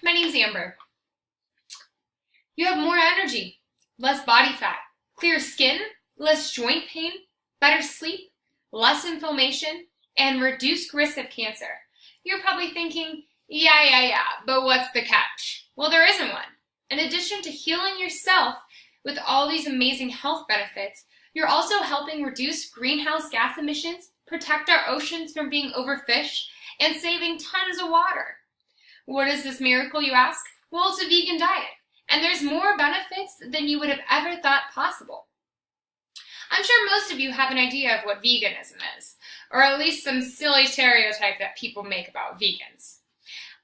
My name's Amber. You have more energy, less body fat, clear skin, less joint pain, better sleep, less inflammation, and reduced risk of cancer. You're probably thinking, yeah, but what's the catch? Well, there isn't one. In addition to healing yourself with all these amazing health benefits, you're also helping reduce greenhouse gas emissions, protect our oceans from being overfished, and saving tons of water. What is this miracle, you ask? Well, it's a vegan diet, and there's more benefits than you would have ever thought possible. I'm sure most of you have an idea of what veganism is, or at least some silly stereotype that people make about vegans.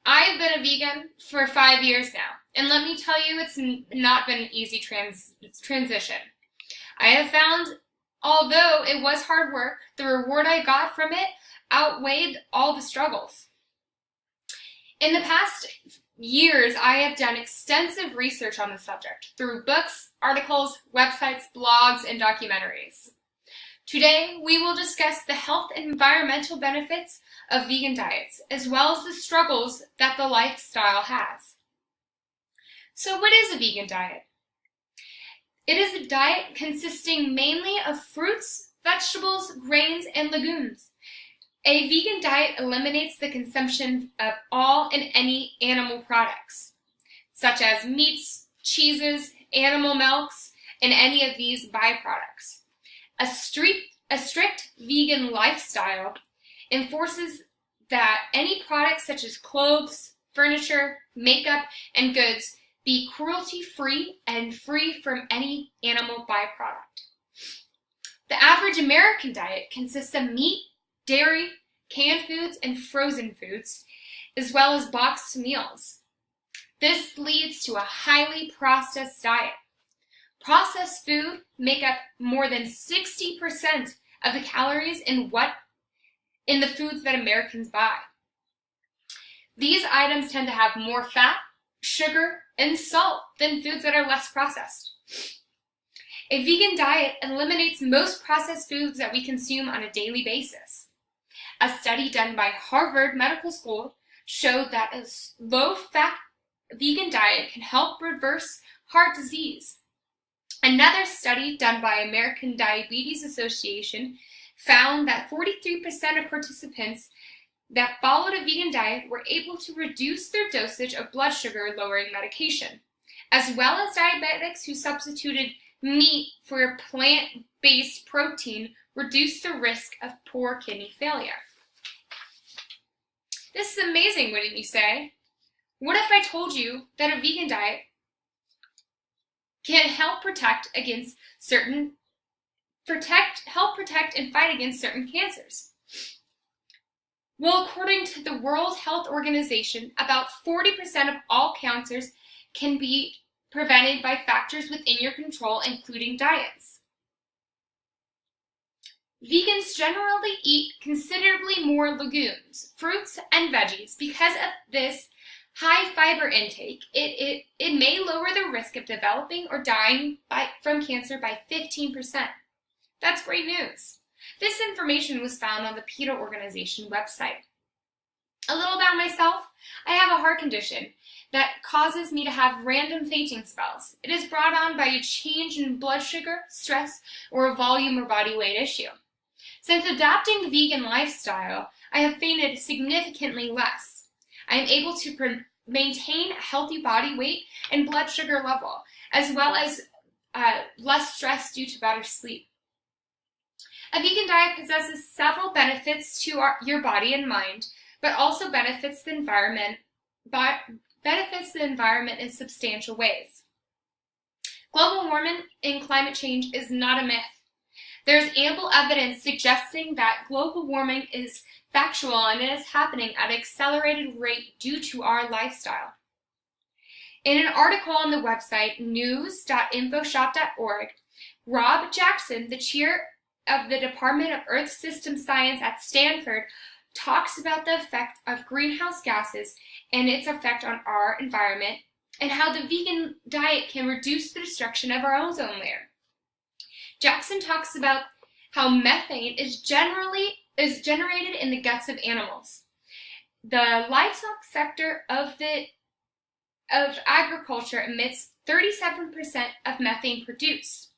I've been a vegan for 5 years now, and let me tell you, it's not been an easy transition. I have found, although it was hard work, the reward I got from it outweighed all the struggles. In the past years, I have done extensive research on the subject through books, articles, websites, blogs, and documentaries. Today, we will discuss the health and environmental benefits of vegan diets, as well as the struggles that the lifestyle has. So what is a vegan diet? It is a diet consisting mainly of fruits, vegetables, grains, and legumes. A vegan diet eliminates the consumption of all and any animal products, such as meats, cheeses, animal milks, and any of these byproducts. A strict vegan lifestyle enforces that any products such as clothes, furniture, makeup, and goods be cruelty-free and free from any animal byproduct. The average American diet consists of meat, dairy, canned foods, and frozen foods, as well as boxed meals. This leads to a highly processed diet. Processed food make up more than 60% of the calories in the foods that Americans buy. These items tend to have more fat, sugar, and salt than foods that are less processed. A vegan diet eliminates most processed foods that we consume on a daily basis. A study done by Harvard Medical School showed that a low-fat vegan diet can help reverse heart disease. Another study done by American Diabetes Association found that 43% of participants that followed a vegan diet were able to reduce their dosage of blood sugar-lowering medication, as well as diabetics who substituted meat for plant-based protein reduced the risk of poor kidney failure. This is amazing, wouldn't you say? What if I told you that a vegan diet can help protect and fight against certain cancers? Well, according to the World Health Organization, about 40% of all cancers can be prevented by factors within your control, including diets. Vegans generally eat considerably more legumes, fruits, and veggies. Because of this high fiber intake, it may lower the risk of developing or dying from cancer by 15%. That's great news. This information was found on the PETA organization website. A little about myself. I have a heart condition that causes me to have random fainting spells. It is brought on by a change in blood sugar, stress, or a volume or body weight issue. Since adopting the vegan lifestyle, I have fainted significantly less. I am able to maintain a healthy body weight and blood sugar level, as well as less stress due to better sleep. A vegan diet possesses several benefits to your body and mind, but also benefits the environment in substantial ways. Global warming and climate change is not a myth. There is ample evidence suggesting that global warming is factual and it is happening at an accelerated rate due to our lifestyle. In an article on the website news.infoshop.org, Rob Jackson, the chair of the Department of Earth System Science at Stanford, talks about the effect of greenhouse gases and its effect on our environment, and how the vegan diet can reduce the destruction of our ozone layer. Jackson talks about how methane is generated in the guts of animals. The livestock sector of the of agriculture emits 37% of methane produced.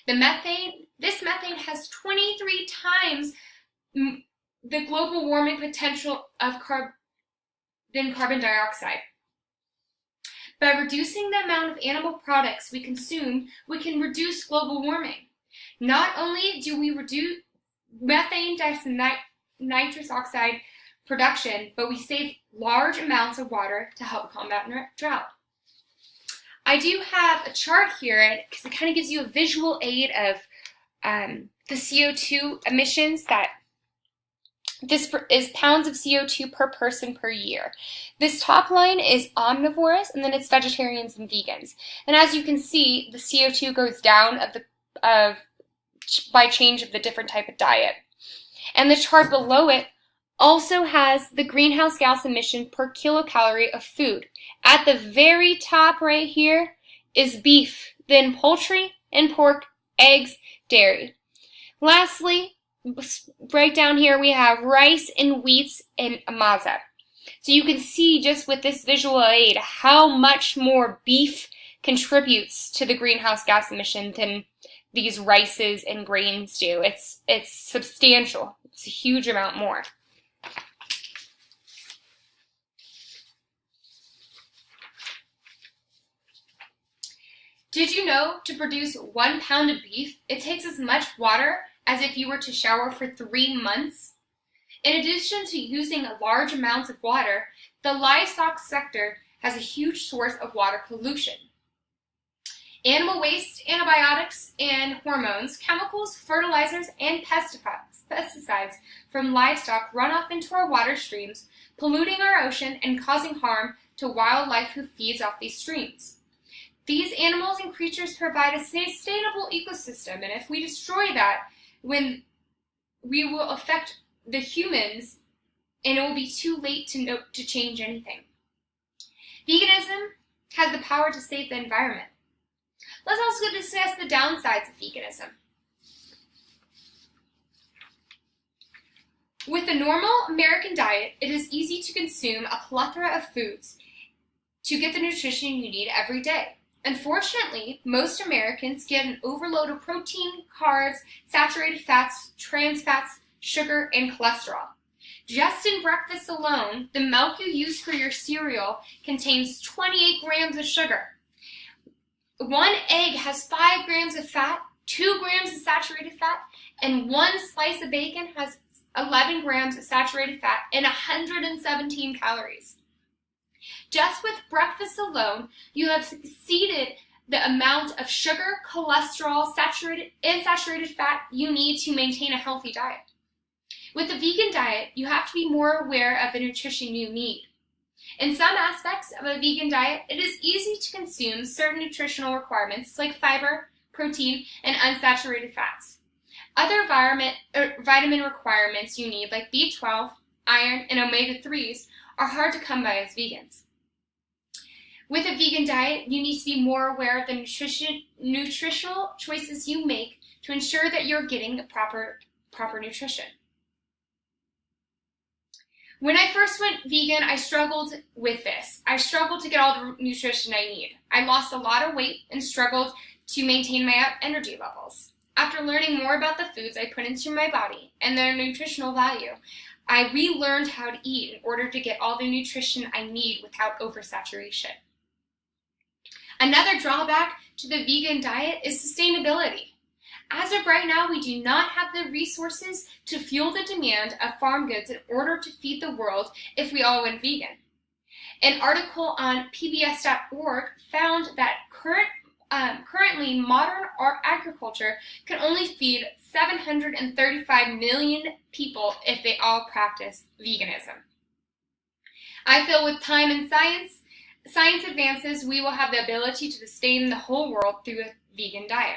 This methane has 23 times the global warming potential of carbon dioxide. By reducing the amount of animal products we consume, we can reduce global warming. Not only do we reduce methane nitrous oxide production, but we save large amounts of water to help combat drought. I do have a chart here because it kind of gives you a visual aid of the CO2 emissions that this is pounds of CO2 per person per year. This top line is omnivores, and then it's vegetarians and vegans. And as you can see, the CO2 goes down by change of the different type of diet. And the chart below it also has the greenhouse gas emission per kilocalorie of food. At the very top right here is beef, then poultry and pork, eggs, dairy. Lastly, right down here we have rice and wheats and maza. So you can see just with this visual aid how much more beef contributes to the greenhouse gas emission than these rices and grains do. It's substantial. It's a huge amount more. Did you know to produce 1 pound of beef, it takes as much water as if you were to shower for 3 months? In addition to using large amounts of water, the livestock sector has a huge source of water pollution. Animal waste, antibiotics and hormones, chemicals, fertilizers, and pesticides from livestock run off into our water streams, polluting our ocean and causing harm to wildlife who feeds off these streams. These animals and creatures provide a sustainable ecosystem, and if we destroy that, we will affect the humans, and it will be too late to change anything. Veganism has the power to save the environment. Let's also discuss the downsides of veganism. With a normal American diet, it is easy to consume a plethora of foods to get the nutrition you need every day. Unfortunately, most Americans get an overload of protein, carbs, saturated fats, trans fats, sugar, and cholesterol. Just in breakfast alone, the milk you use for your cereal contains 28 grams of sugar. 1 egg has 5 grams of fat, 2 grams of saturated fat, and 1 slice of bacon has 11 grams of saturated fat and 117 calories. Just with breakfast alone, you have exceeded the amount of sugar, cholesterol, saturated fat you need to maintain a healthy diet. With a vegan diet, you have to be more aware of the nutrition you need. In some aspects of a vegan diet, it is easy to consume certain nutritional requirements like fiber, protein, and unsaturated fats. Other vitamin requirements you need like B12, iron, and omega-3s are hard to come by as vegans. With a vegan diet, you need to be more aware of the nutritional choices you make to ensure that you're getting the proper nutrition. When I first went vegan, I struggled with this. I struggled to get all the nutrition I need. I lost a lot of weight and struggled to maintain my energy levels. After learning more about the foods I put into my body and their nutritional value, I relearned how to eat in order to get all the nutrition I need without oversaturation. Another drawback to the vegan diet is sustainability. As of right now, we do not have the resources to fuel the demand of farm goods in order to feed the world if we all went vegan. An article on pbs.org found that currently modern agriculture can only feed 735 million people if they all practice veganism. I feel with time and science advances, we will have the ability to sustain the whole world through a vegan diet.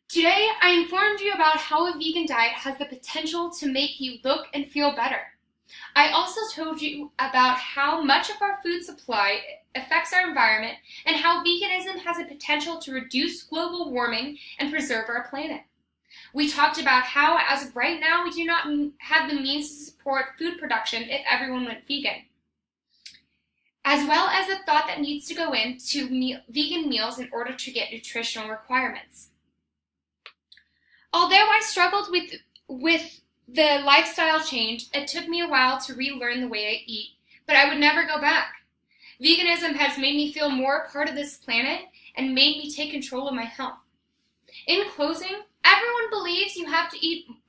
Today, I informed you about how a vegan diet has the potential to make you look and feel better. I also told you about how much of our food supply affects our environment and how veganism has a potential to reduce global warming and preserve our planet. We talked about how, as of right now, we do not have the means to support food production if everyone went vegan. as well as the thought that needs to go into vegan meals in order to get nutritional requirements. Although I struggled with the lifestyle change, it took me a while to relearn the way I eat, but I would never go back. Veganism has made me feel more a part of this planet and made me take control of my health. In closing, everyone believes you have to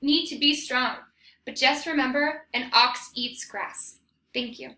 need to be strong, but just remember, an ox eats grass. Thank you.